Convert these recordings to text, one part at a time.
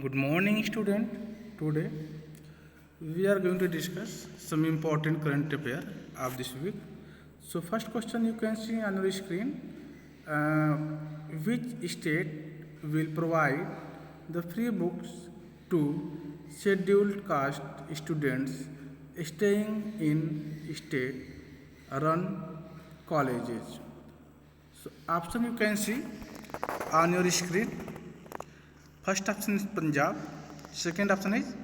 Good morning, student. Today we are going to discuss some important current affair of this week. So, first question you can see on your screen: uh, which state will provide the free books to scheduled caste students staying in state-run colleges? So, option you can see on your screen. First option is Punjab, second option is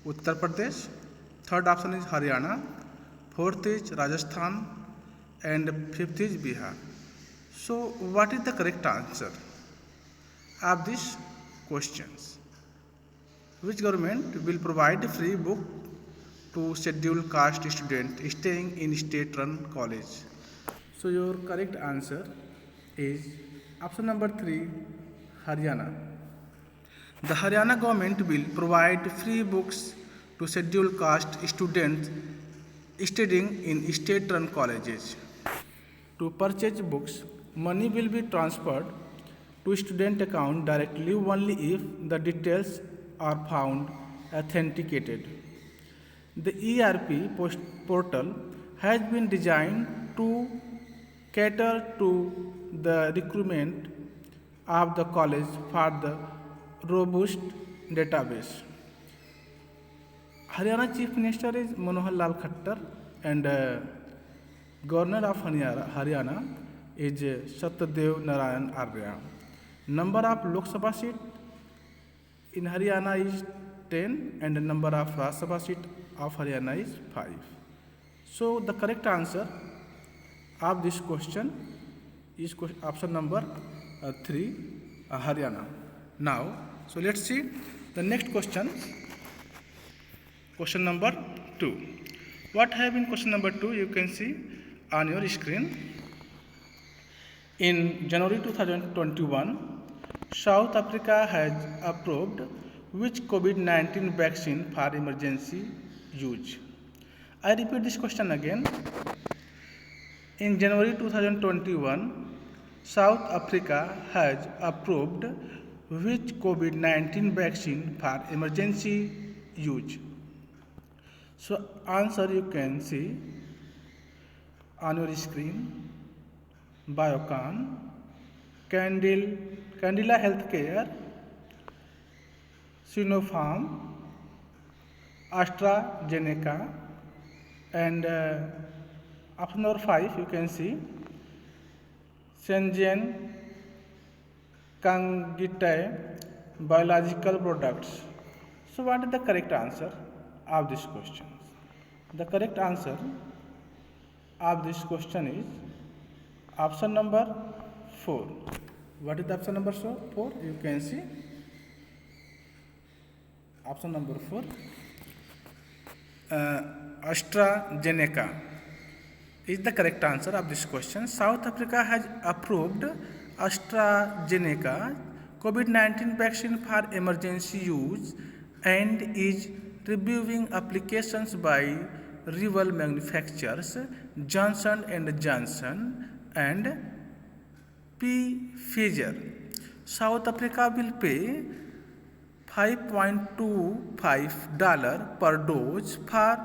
Uttar Pradesh, third option is Haryana, fourth is Rajasthan, and fifth is Bihar. So, what is the correct answer of these questions? Which government will provide free book to scheduled caste students staying in state-run college? So, your correct answer is option number 3, Haryana. The Haryana government will provide free books to scheduled caste students studying in state-run colleges. To purchase books, money will be transferred to student account directly only if the details are found authenticated. The ERP portal has been designed to cater to the requirement of the college for the robust database. Haryana Chief Minister is Manohar Lal Khattar and Governor of Haryana is Satyadev Narayan Arya. Number of Lok Sabha seat in Haryana is 10 and the number of Rajya Sabha seat of Haryana is 5. So the correct answer of this question is option number 3, Haryana. Now, so let's see the next question. Question number 2. What have in question number 2? You can see on your screen. In January 2021, South Africa has approved which COVID-19 vaccine for emergency use? I repeat this question again. In January 2021, South Africa has approved which COVID-19 vaccine for emergency use? So answer you can see on your screen: Biocon, Candila Healthcare, Sinopharm, AstraZeneca, and option number 5 you can see Shenzhen Kangitae Biological Products. So what is the correct answer of this question? The correct answer of this question is option number 4. What is the option number 4? You can see option number 4, AstraZeneca is the correct answer of this question. South Africa has approved AstraZeneca COVID-19 vaccine for emergency use and is reviewing applications by rival manufacturers Johnson & Johnson and Pfizer. South Africa will pay $5.25 per dose for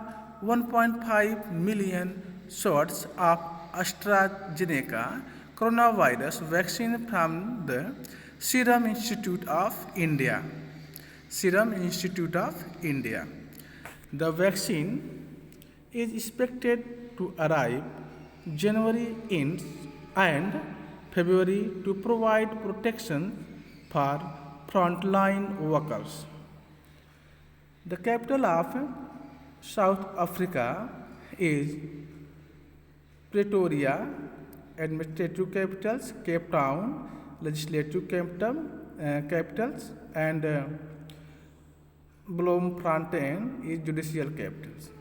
1.5 million shots of AstraZeneca coronavirus vaccine from the Serum Institute of India. Serum Institute of India. The vaccine is expected to arrive January end and February to provide protection for frontline workers. The capital of South Africa is Pretoria, administrative capitals Cape Town, legislative capitals, and Bloemfontein is judicial capitals.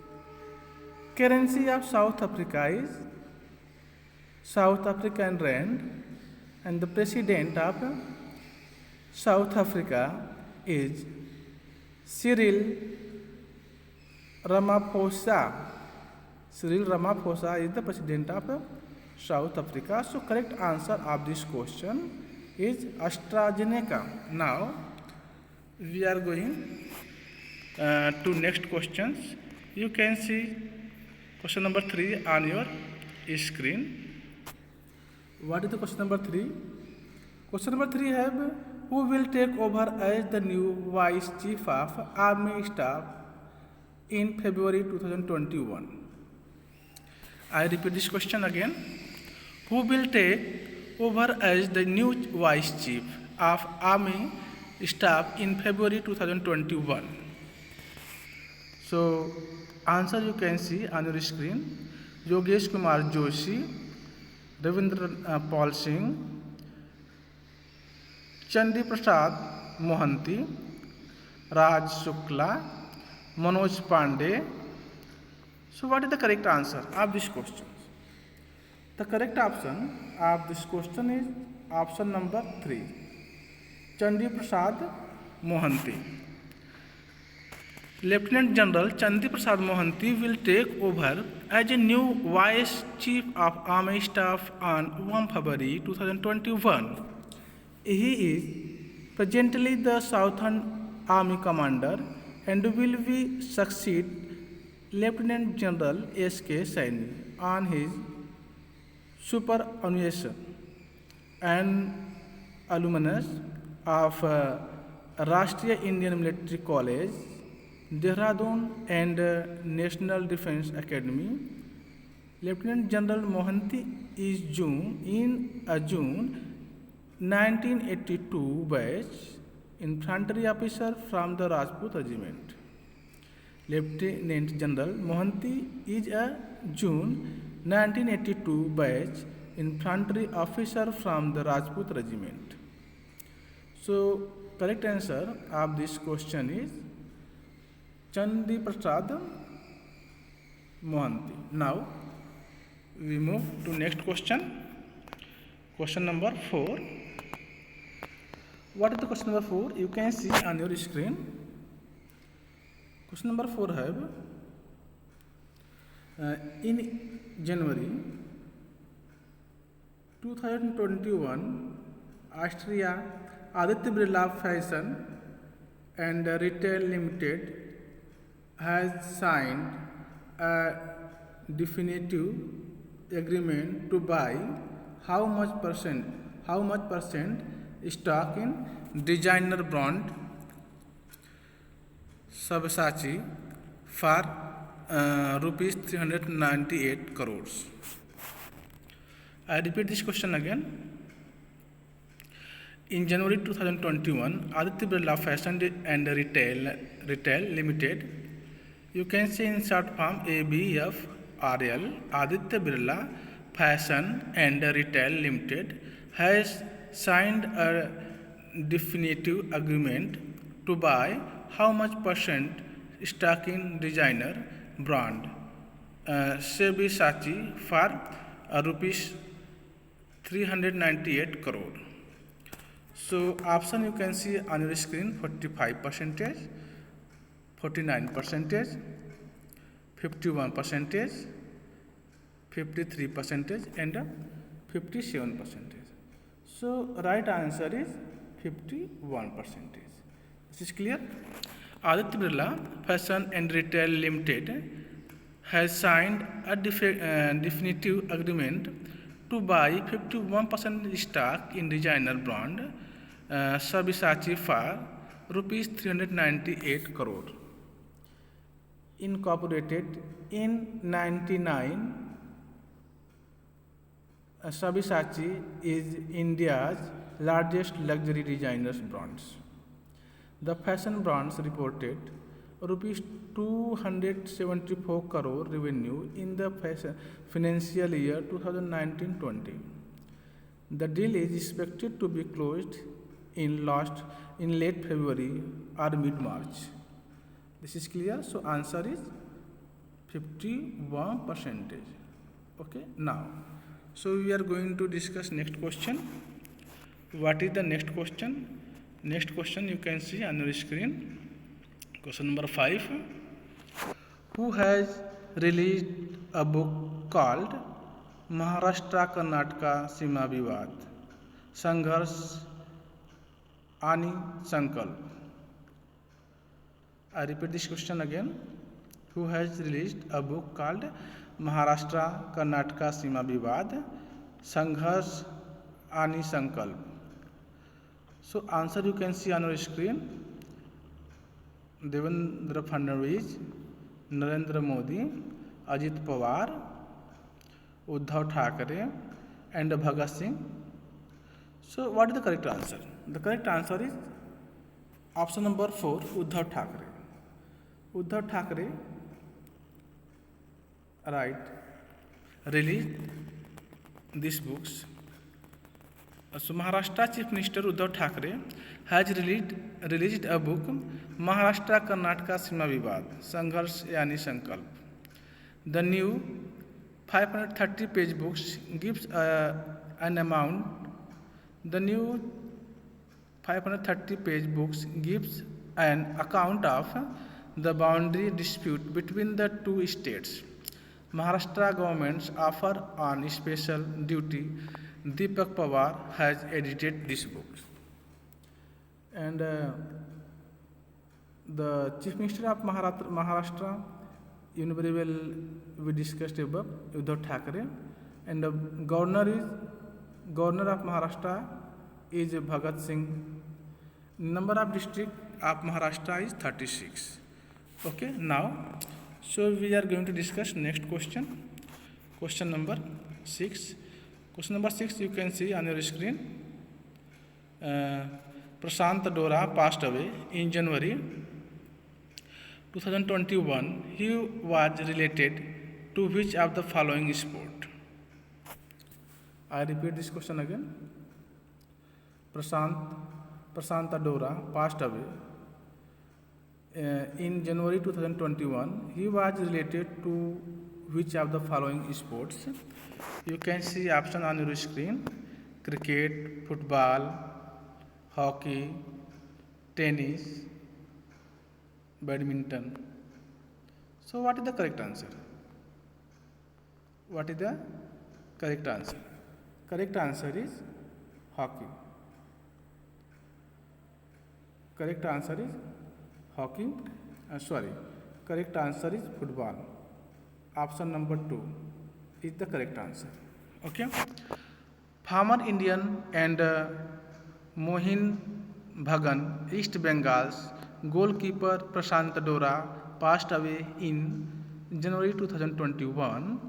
Currency of South Africa is South African rand, and the president of South Africa is Cyril Ramaphosa. Cyril Ramaphosa is the president of South Africa. So correct answer of this question is AstraZeneca. Now we are going to next questions. You can see question number 3 on your screen. What is the question number 3? Question number 3 have, who will take over as the new Vice Chief of Army Staff in February 2021? I repeat this question again. Who will take over as the new Vice Chief of Army Staff in February 2021? So, answer you can see on your screen. Yogesh Kumar Joshi, Ravindra Paul Singh, Chandi Prasad Mohanty, Raj Shukla, Manoj Pandey. So, what is the correct answer of this question? The correct option of this question is option number 3, Chandi Prasad Mohanty. Lieutenant General Chandi Prasad Mohanty will take over as a new Vice Chief of Army Staff on 1 February 2021. He is presently the Southern Army Commander and will be succeed Lieutenant General S.K. Saini on his superannuation and alumnus of Rashtriya Indian Military College, Dehradun and National Defence Academy. Lieutenant General Mohanty is June 1982 batch infantry officer from the Rajput Regiment. Lieutenant General Mohanty is a June 1982 batch infantry officer from the Rajput Regiment. So, correct answer of this question is Chandi Prasad Mohanty. Now, we move to next question. Question number 4. What is the question number 4? You can see on your screen. Question number 4 have, in January 2021, Austria Aditya Birla Fashion and Retail Limited has signed a definitive agreement to buy how much percent stock in designer brand Sabyasachi for rupees 398 crores. I repeat this question again. In January 2021, Aditya Birla Fashion and Retail Limited, you can see in short form ABFRL, Aditya Birla Fashion and Retail Limited has signed a definitive agreement to buy how much percent stock in designer brand Sabyasachi for rupees 398 crore. So, option you can see on your screen: 45%, 49%, 51%, 53%, and 57%. So, right answer is 51%. This is clear. Aditya Birla Fashion and Retail Limited has signed a definitive agreement to buy 51% stock in designer brand Sabyasachi for rupees 398 crore. Incorporated in 1999, Sabyasachi is India's largest luxury designers brands. The fashion brands reported rupees 274 crore revenue in the financial year 2019-20. The deal is expected to be closed in late February or mid-March. This is clear. So, answer is 51%. Okay. Now, so we are going to discuss next question. What is the next question? Next question you can see on your screen. Question number 5. Who has released a book called Maharashtra Karnataka Sima Vivad Sangharsh Ani Sankalp? I repeat this question again. Who has released a book called Maharashtra Karnataka Sima Vivad Sangharsh Ani Sankalp? So answer you can see on your screen. Devendra Fadnavis, Narendra Modi, Ajit Pawar, Uddhav Thackeray and Bhagat Singh. So what is the correct answer? The correct answer is option number 4, Uddhav Thackeray. Uddhav Thackeray, right, released these books. So Maharashtra Chief Minister Uddhav Thackeray has released a book, Maharashtra Karnataka Sima Vivad Sangharsh Yani Sankalp. The new 530-page books gives an amount. The new 530-page books gives an account of the boundary dispute between the two states. Maharashtra government's offer on special duty. Deepak Pawar has edited this book. And the Chief Minister of Maharashtra, you know very well, we discussed above, Uddhav Thackeray, and the Governor of Maharashtra is Bhagat Singh. Number of districts of Maharashtra is 36. Okay, now, so we are going to discuss next question. Question number 6. Question number 6 you can see on your screen. Prashant Dora passed away in January 2021. He was related to which of the following sport? I repeat this question again. Prashant Dora passed away in January 2021. He was related to which of the following sports? You can see option on your screen: cricket, football, hockey, tennis, badminton. So what is the correct answer? What is the correct answer? Correct answer is hockey. Correct answer is hockey. Correct answer is football. Option number 2 is the correct answer. Okay. Former Indian and Mohin Bagan, East Bengal's goalkeeper Prashant Dora passed away in January 2021.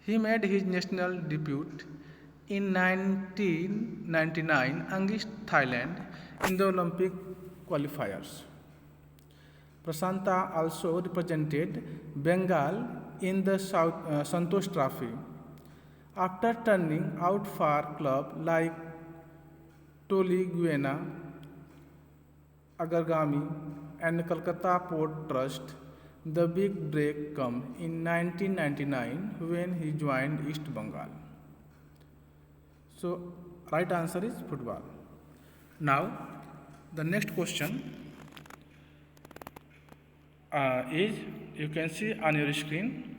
He made his national debut in 1999 against Thailand in the Olympic qualifiers. Prashanta also represented Bengal in the Santosh Trophy. After turning out for clubs like Toli Guena, Agargami and Calcutta Port Trust, the big break came in 1999 when he joined East Bengal. So, right answer is football. Now, the next question is, you can see on your screen,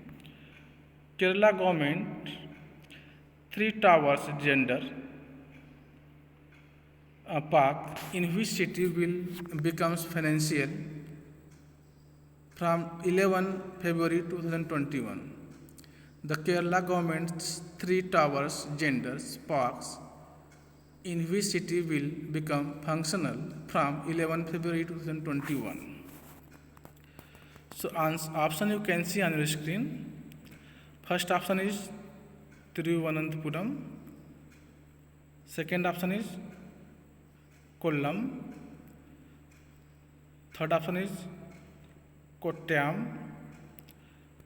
Kerala government 3 towers gender park in which city will becomes financial from 11 February 2021. The Kerala government's 3 towers gender parks in which city will become functional from 11 February 2021. So option you can see on your screen. First option is Thiruvananthapuram. Second option is Kollam. Third option is Kottayam.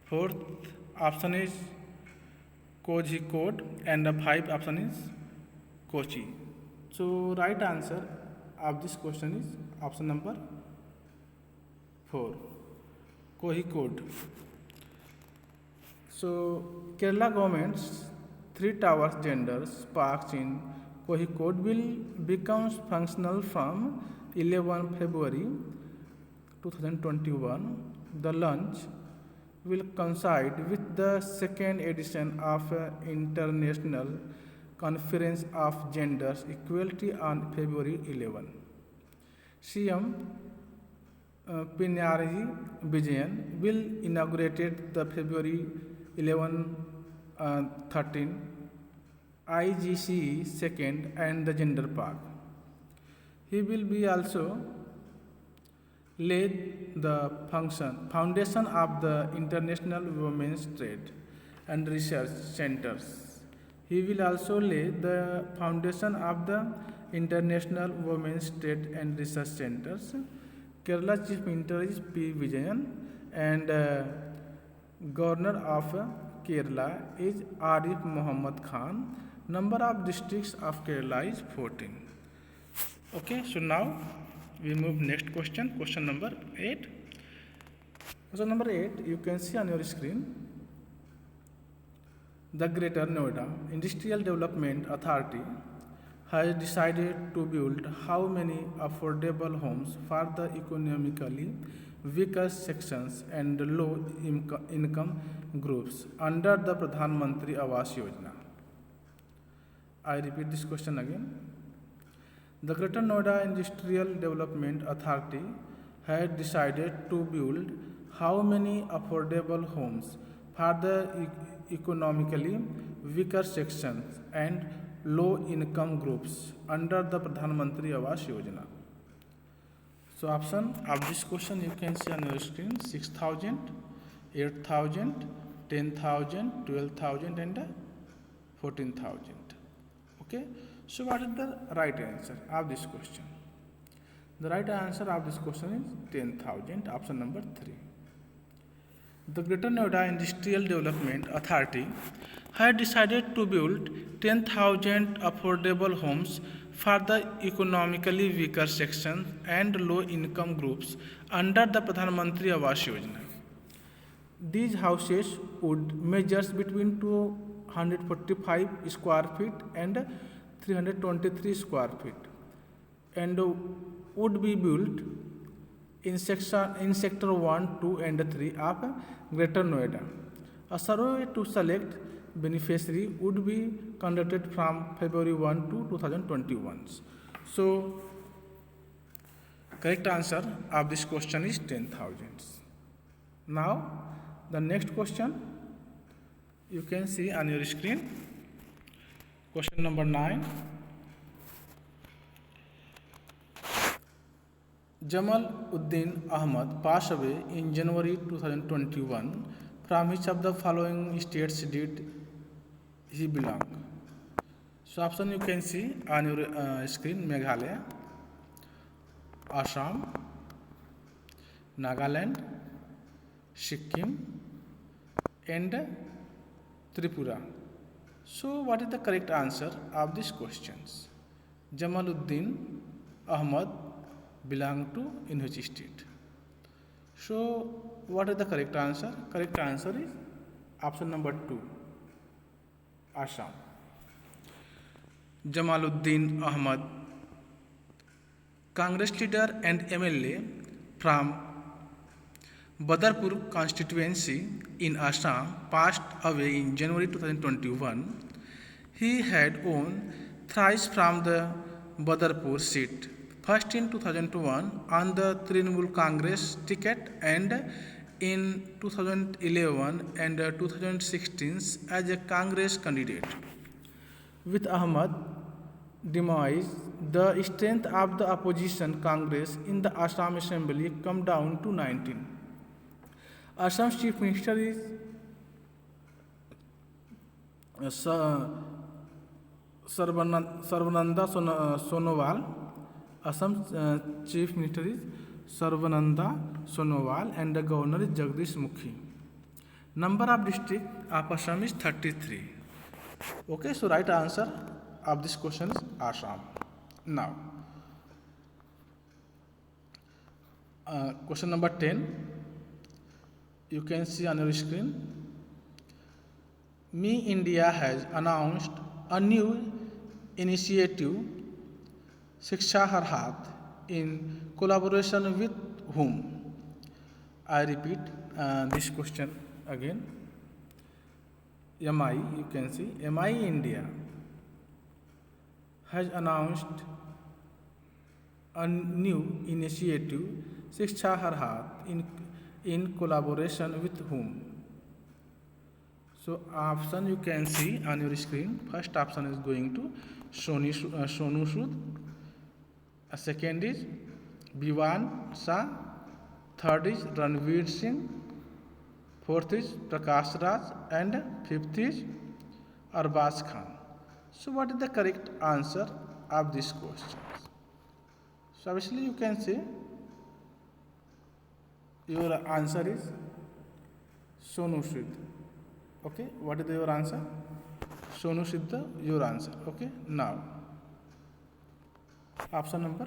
Fourth option is Kozhikode, and the fifth option is Kochi. So right answer of this question is option number 4, Kozhikode. So Kerala government's 3 towers gender parks in Kozhikode will become functional from 11 February 2021. The launch will coincide with the second edition of International Conference of Gender Equality on February 11. CM Pinarayi Vijayan will inaugurated the February 11, 13 IGCE second and the Gender Park. He will be also led the foundation of the International Women's Trade and Research Centers. He will also lay the foundation of the International Women's Trade and Research Centers. Kerala Chief Minister is P. Vijayan and Governor of Kerala is Arif Muhammad Khan. Number of districts of Kerala is 14. Okay, so now we move next question, question number 8. Question number 8, you can see on your screen. The Greater Noida Industrial Development Authority has decided to build how many affordable homes for the economically weaker sections and low income groups under the Pradhan Mantri Awas Yojana. I repeat this question again. The Greater Noida Industrial Development Authority had decided to build how many affordable homes for the economically weaker sections and low income groups under the Pradhan Mantri Awas Yojana. So option of this question you can see on your screen: 6,000, 8,000, 10,000, 12,000 and 14,000. Okay. So what is the right answer of this question? The right answer of this question is 10,000, option number 3. The Greater Noida Industrial Development Authority had decided to build 10,000 affordable homes for the economically weaker sections and low income groups under the Pradhan Mantri Awas Yojana. These houses would measure between 245 square feet and 323 square feet and would be built in sector 1, 2 and 3 of Greater Noida. A survey to select beneficiary would be conducted from February 1 to 2021. So correct answer of this question is 10,000. Now the next question you can see on your screen. Question number 9. Jamal Uddin Ahmad passed away in January 2021. From which of the following states did he belong? So option you can see on your screen: Meghalaya, Assam, Nagaland, Sikkim and Tripura. So what is the correct answer of these questions? Jamaluddin Ahmad belong to in which state? So what is the correct answer? Correct answer is option number 2, Assam. Jamaluddin Ahmad, Congress leader and MLA from Badarpur constituency in Assam, passed away in January 2021. He had won thrice from the Badarpur seat, first in 2001 on the Trinamool Congress ticket and in 2011 and 2016 as a Congress candidate. With Ahmad demise, the strength of the opposition Congress in the Assam Assembly come down to 19. Assam's Chief Minister is Sarvananda Sonowal. Assam Chief Minister is Sarvananda Sonowal and the Governor is Jagdish Mukhi. Number of districts of Assam is 33. Okay, so right answer of this question is Assam. Now, question number 10. You can see on your screen. Me India has announced a new initiative, Shiksha Har Hath, in collaboration with whom? I repeat this question again. MI, you can see, MI India has announced a new initiative, Shiksha Har Hath in collaboration with whom? So option you can see on your screen. First option is going to Sonu Sood. Second is Bhiwan Shah. Third is Ranveer Singh. Fourth is Prakash Raj. And fifth is Arbaz Khan. So what is the correct answer of this question? So obviously you can say your answer is Sonu Sood. Okay, what is your answer? Sonu Sood, your answer. Okay, now option number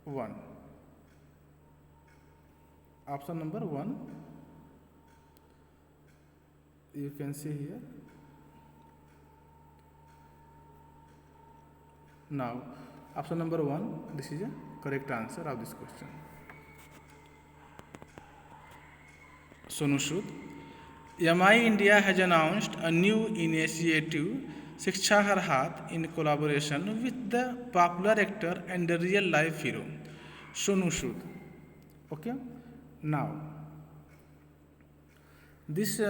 1. Option number 1, you can see here. Now, option number 1, this is a correct answer of this question. Sonu Sood. MI India has announced a new initiative, Shiksha Har Hath, in collaboration with the popular actor and the real life hero, Sonu Sood. Okay, now this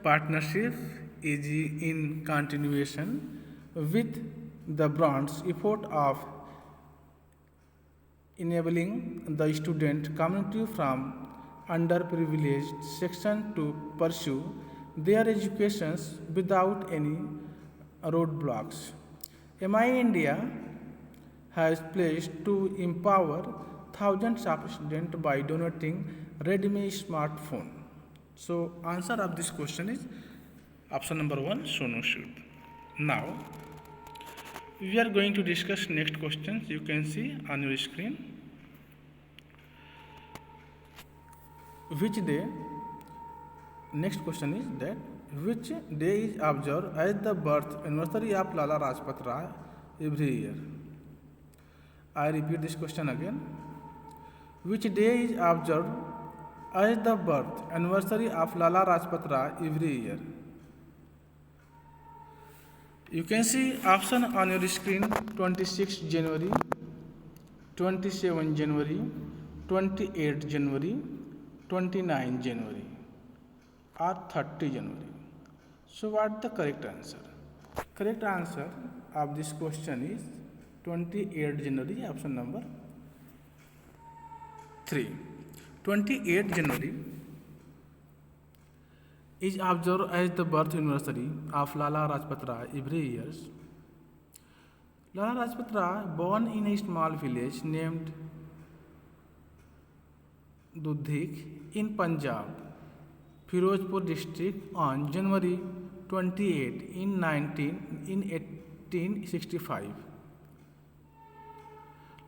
partnership is in continuation with the brand's effort of enabling the student community from underprivileged section to pursue their educations without any roadblocks. MI India has pledged to empower thousands of students by donating Redmi smartphone. So answer of this question is option number 1, Sonu Sood. Now we are going to discuss next questions. You can see on your screen. Which day? Next question is that which day is observed as the birth anniversary of Lala Rajpat Rai every year? I repeat this question again. Which day is observed as the birth anniversary of Lala Rajpat Rai every year? You can see option on your screen: 26 January, 27 January, 28 January, 29 January or 30 January. So what is the correct answer? Correct answer of this question is 28 January, option number 3. 28 January is observed as the birth anniversary of Lala Rajpat Rai every year. Lala Rajpat Rai, born in a small village named Dudhik in Punjab, Firozpur district on January 28 in 1865.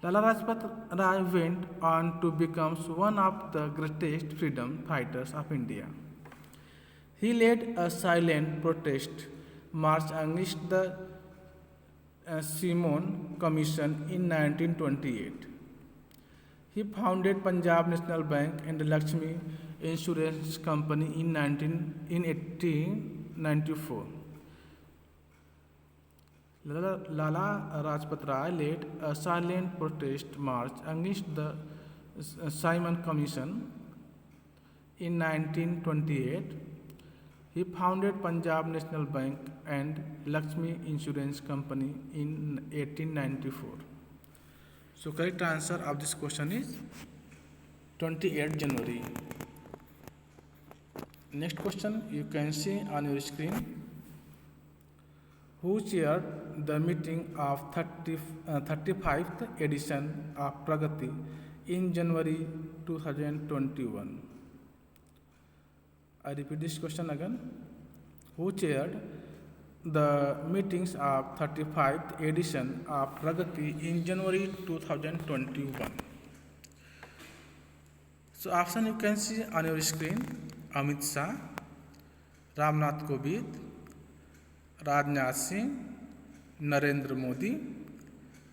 Lala Rajpat Rai went on to become one of the greatest freedom fighters of India. He led a silent protest march against the Simon Commission in 1928. He founded Punjab National Bank and the Lakshmi Insurance Company in 1894. Lala Rajpat Rai led a silent protest march against the Simon Commission in 1928. He founded Punjab National Bank and Lakshmi Insurance Company in 1894. So correct answer of this question is 28 January. Next question you can see on your screen. Who chaired the meeting of 35th edition of Pragati in January 2021? I repeat this question again. Who chaired the meetings of 35th edition of Pragati in January 2021? So option you can see on your screen: Amit Shah, Ramnath Kovind, Rajnath Singh, Narendra Modi,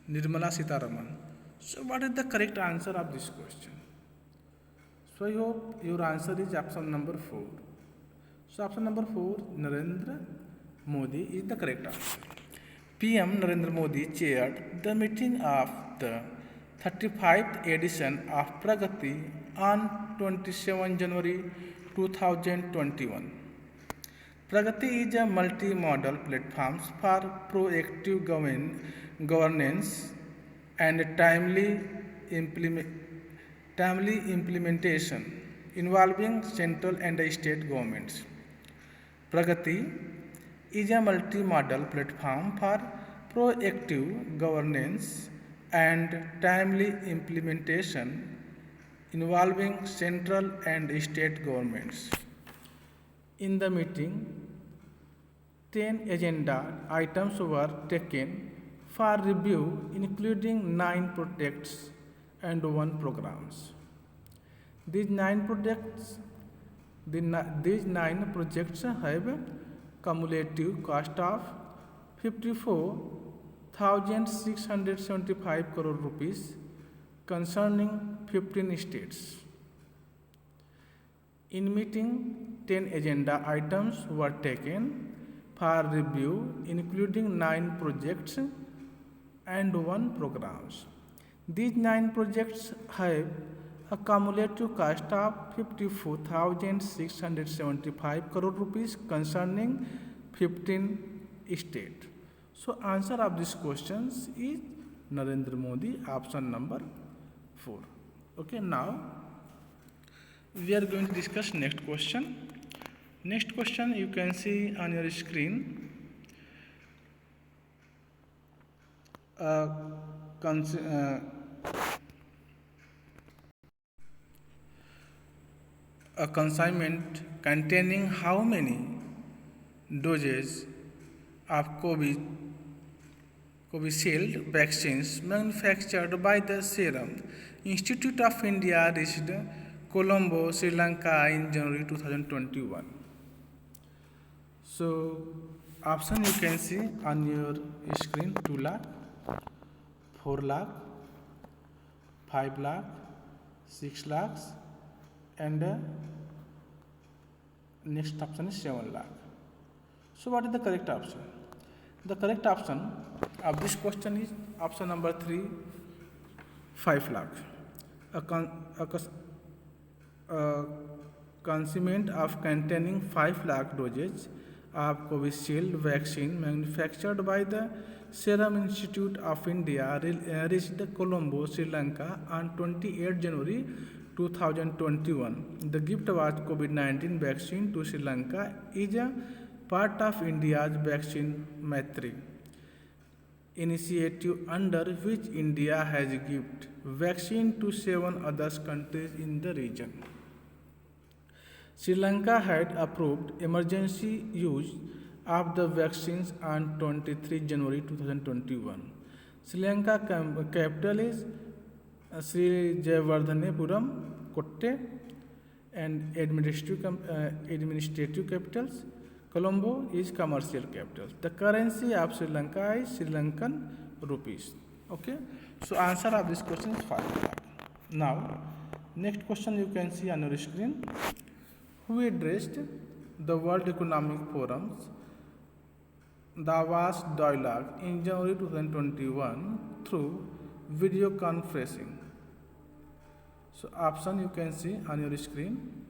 Nirmala Sitharaman. So what is the correct answer of this question? So I hope your answer is option number 4. So option number 4, Narendra Modi, is the correct answer. PM Narendra Modi chaired the meeting of the 35th edition of Pragati on 27 January 2021. Pragati is a multi-modal platform for proactive governance and timely implementation involving central and state governments. Pragati is a multi-modal platform for proactive governance and timely implementation involving central and state governments. In the meeting, 10 agenda items were taken for review, including 9 projects and 1 programs. These 9 projects have cumulative cost of 54,675 crore rupees concerning 15 states. In meeting, 10 agenda items were taken for review, including 9 projects and 1 programs. These 9 projects have a cumulative cost of 54,675 crore rupees concerning 15 states. So answer of these questions is Narendra Modi, option number 4. Okay, now we are going to discuss next question. Next question you can see on your screen. A consignment containing how many doses of Covishield vaccines manufactured by the Serum Institute of India reached Colombo, Sri Lanka in January 2021. So, option you can see on your screen: 2 lakh, 4 lakh, 5 lakh, 6 lakhs, and next option is 7 lakh. So, what is the correct option? The correct option of this question is option number 3, 5 lakh. A consignment of containing 5 lakh doses of Covishield vaccine manufactured by the Serum Institute of India reached Colombo, Sri Lanka on 28 January 2021. The gift was COVID-19 vaccine to Sri Lanka is a part of India's Vaccine Maitri initiative, under which India has given vaccine to 7 other countries in the region. Sri Lanka had approved emergency use of the vaccines on 23 January 2021. Sri Lanka capital is Sri Jayawardhanepuram, Kotte, and administrative capitals. Colombo is commercial capital. The currency of Sri Lanka is Sri Lankan rupees. Okay, so answer of this question is 5 lakh. Now, next question you can see on your screen. Who addressed the World Economic Forum's Davos dialogue in January 2021 through video conferencing? So option you can see on your screen: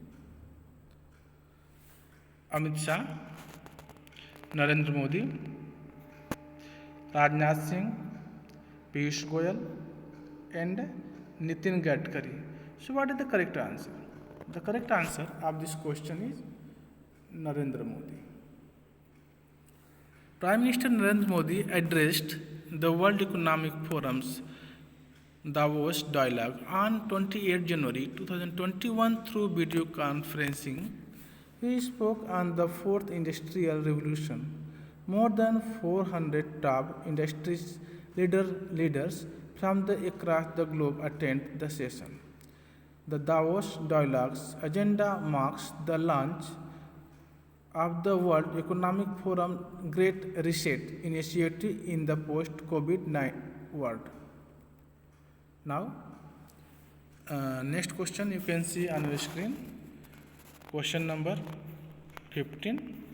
Amit Shah, Narendra Modi, Rajnath Singh, Piyush Goyal, and Nitin Gadkari. So what is the correct answer? The correct answer of this question is Narendra Modi. Prime Minister Narendra Modi addressed the World Economic Forum's Davos dialogue on 28 January 2021 through video conferencing. He spoke on the 4th Industrial Revolution. More than 400 top industries leaders from across the globe attended the session. The Davos Dialogue's agenda marks the launch of the World Economic Forum Great Reset initiative in the post-COVID-19 world. Now, next question you can see on your screen. Question number 15.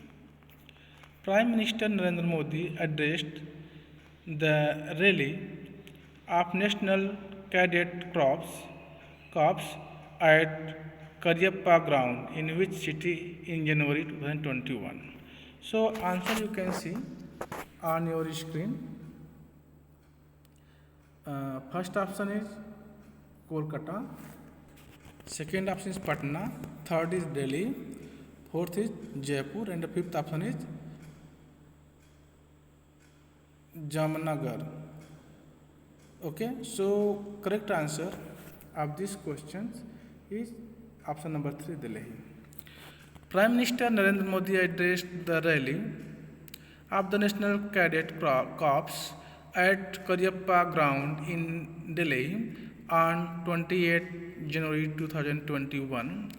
Prime Minister Narendra Modi addressed the rally of National Cadet Corps at Karyappa ground in which city in January 2021? So answer you can see on your screen. First option is Kolkata, second option is Patna, third is Delhi, fourth is Jaipur, and the fifth option is Jamnagar. Okay, so correct answer of these questions is option number 3, Delhi. Prime Minister Narendra Modi addressed the rally of the National Cadet Corps at Karyappa ground in Delhi on 28 January 2021.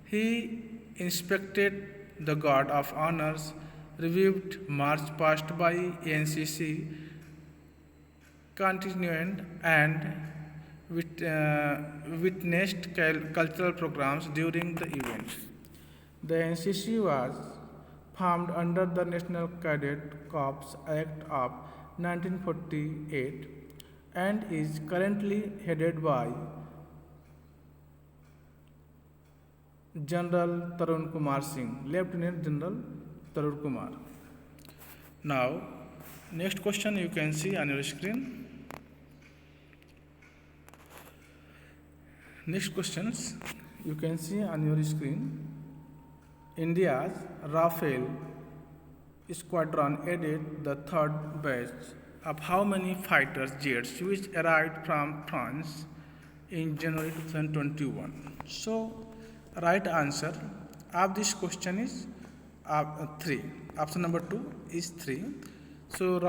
He inspected the Guard of Honors, reviewed march past by NCC contingent, and witnessed cultural programs during the event. The NCC was formed under the National Cadet Corps Act of 1948 and is currently headed by General Tarun Kumar Singh, Lieutenant General Tarun Kumar. Now, next question you can see on your screen. Next questions you can see on your screen. India's Rafale squadron added the third batch of how many fighter jets which arrived from France in January 2021? So, right answer of this question is 3. Option number 2 is 3. So,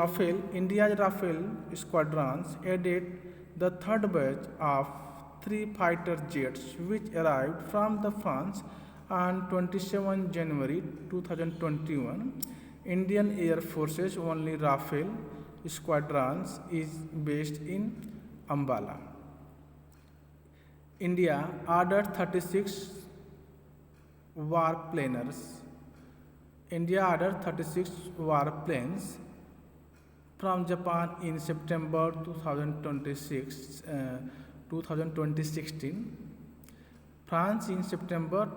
India's Rafale squadrons added the third batch of 3 fighter jets which arrived from the France on 27 January 2021. Indian Air Force's only Rafale squadrons is based in Ambala. India ordered 36 India ordered 36 warplanes from Japan in September 2016. France in September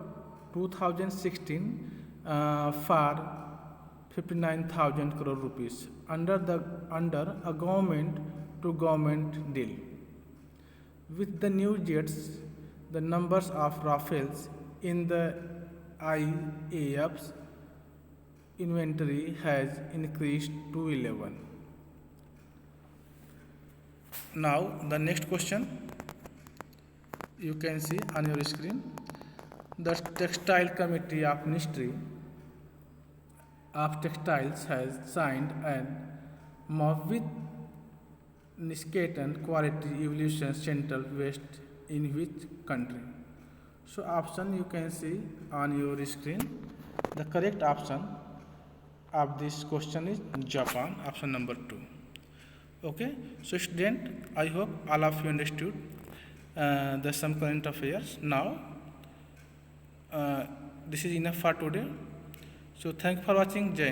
2016 for 59,000 crore rupees under a government to government deal. With the new jets, the numbers of Rafales in the IAF's inventory has increased to 11. Now the next question you can see on your screen. The Textile Committee of Ministry of Textiles has signed an MOU with Nisketen Quality Evolution Center West in which country? So option you can see on your screen. The correct option of this question is Japan, option number 2. Okay, so student, I hope all of you understood the some current affairs. Now this is enough for today. So thank you for watching. Jai.